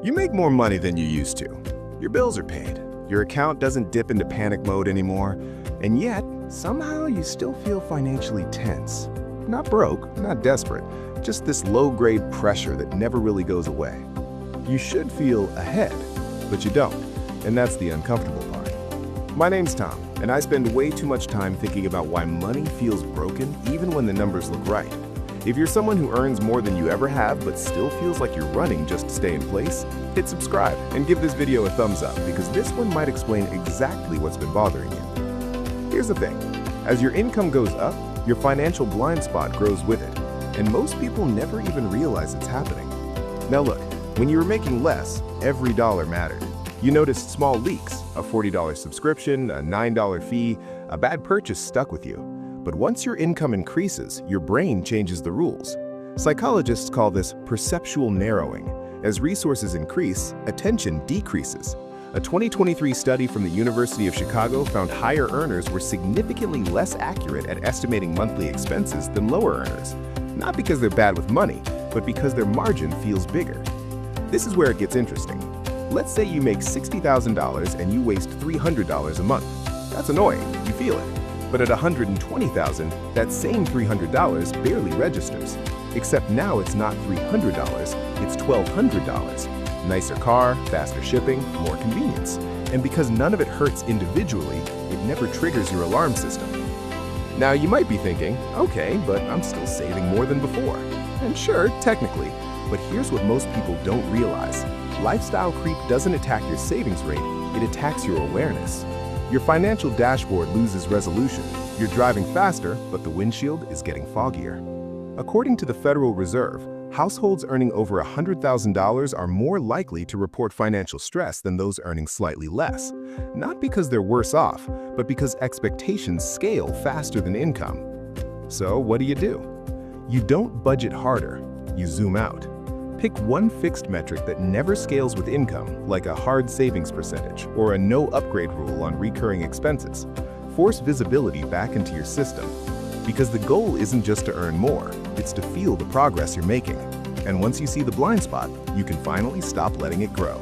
You make more money than you used to. Your bills are paid. Your account doesn't dip into panic mode anymore. And yet, somehow you still feel financially tense. Not broke, not desperate, just this low-grade pressure that never really goes away. You should feel ahead, but you don't. And that's the uncomfortable part. My name's Tom, and I spend way too much time thinking about why money feels broken even when the numbers look right. If you're someone who earns more than you ever have but still feels like you're running just to stay in place, hit subscribe and give this video a thumbs up because this one might explain exactly what's been bothering you. Here's the thing, as your income goes up, your financial blind spot grows with it, and most people never even realize it's happening. Now look, when you were making less, every dollar mattered. You noticed small leaks, a $40 subscription, a $9 fee, a bad purchase stuck with you. But once your income increases, your brain changes the rules. Psychologists call this perceptual narrowing. As resources increase, attention decreases. A 2023 study from the University of Chicago found higher earners were significantly less accurate at estimating monthly expenses than lower earners. Not because they're bad with money, but because their margin feels bigger. This is where it gets interesting. Let's say you make $60,000 and you waste $300 a month. That's annoying, you feel it. But at $120,000, that same $300 barely registers. Except now it's not $300, it's $1,200. Nicer car, faster shipping, more convenience. And because none of it hurts individually, it never triggers your alarm system. Now you might be thinking, okay, but I'm still saving more than before. And sure, technically, but here's what most people don't realize. Lifestyle creep doesn't attack your savings rate, it attacks your awareness. Your financial dashboard loses resolution. You're driving faster, but the windshield is getting foggier. According to the Federal Reserve, households earning over $100,000 are more likely to report financial stress than those earning slightly less. Not because they're worse off, but because expectations scale faster than income. So what do? You don't budget harder, you zoom out. Pick one fixed metric that never scales with income, like a hard savings percentage or a no upgrade rule on recurring expenses. Force visibility back into your system. Because the goal isn't just to earn more, it's to feel the progress you're making. And once you see the blind spot, you can finally stop letting it grow.